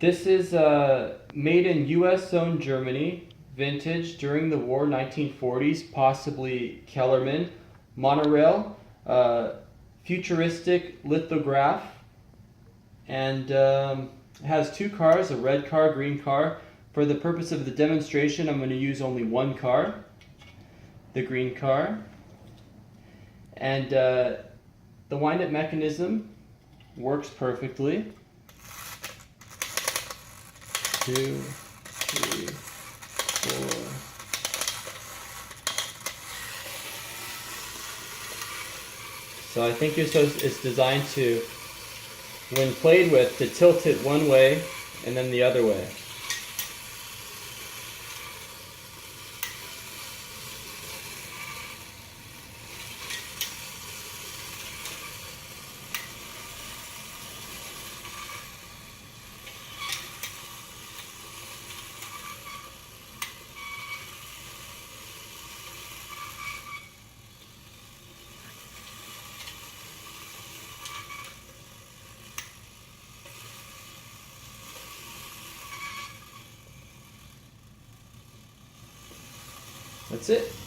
This is made in U.S. owned Germany, vintage during the war, 1940s, possibly Kellerman. Monorail, futuristic lithograph, and has two cars, a red car, green car. For the purpose of the demonstration, I'm going to use only one car, the green car. And the wind-up mechanism works perfectly. 2, 3, 4. So I think it's designed to, when played with, to tilt it one way and then the other way. That's it.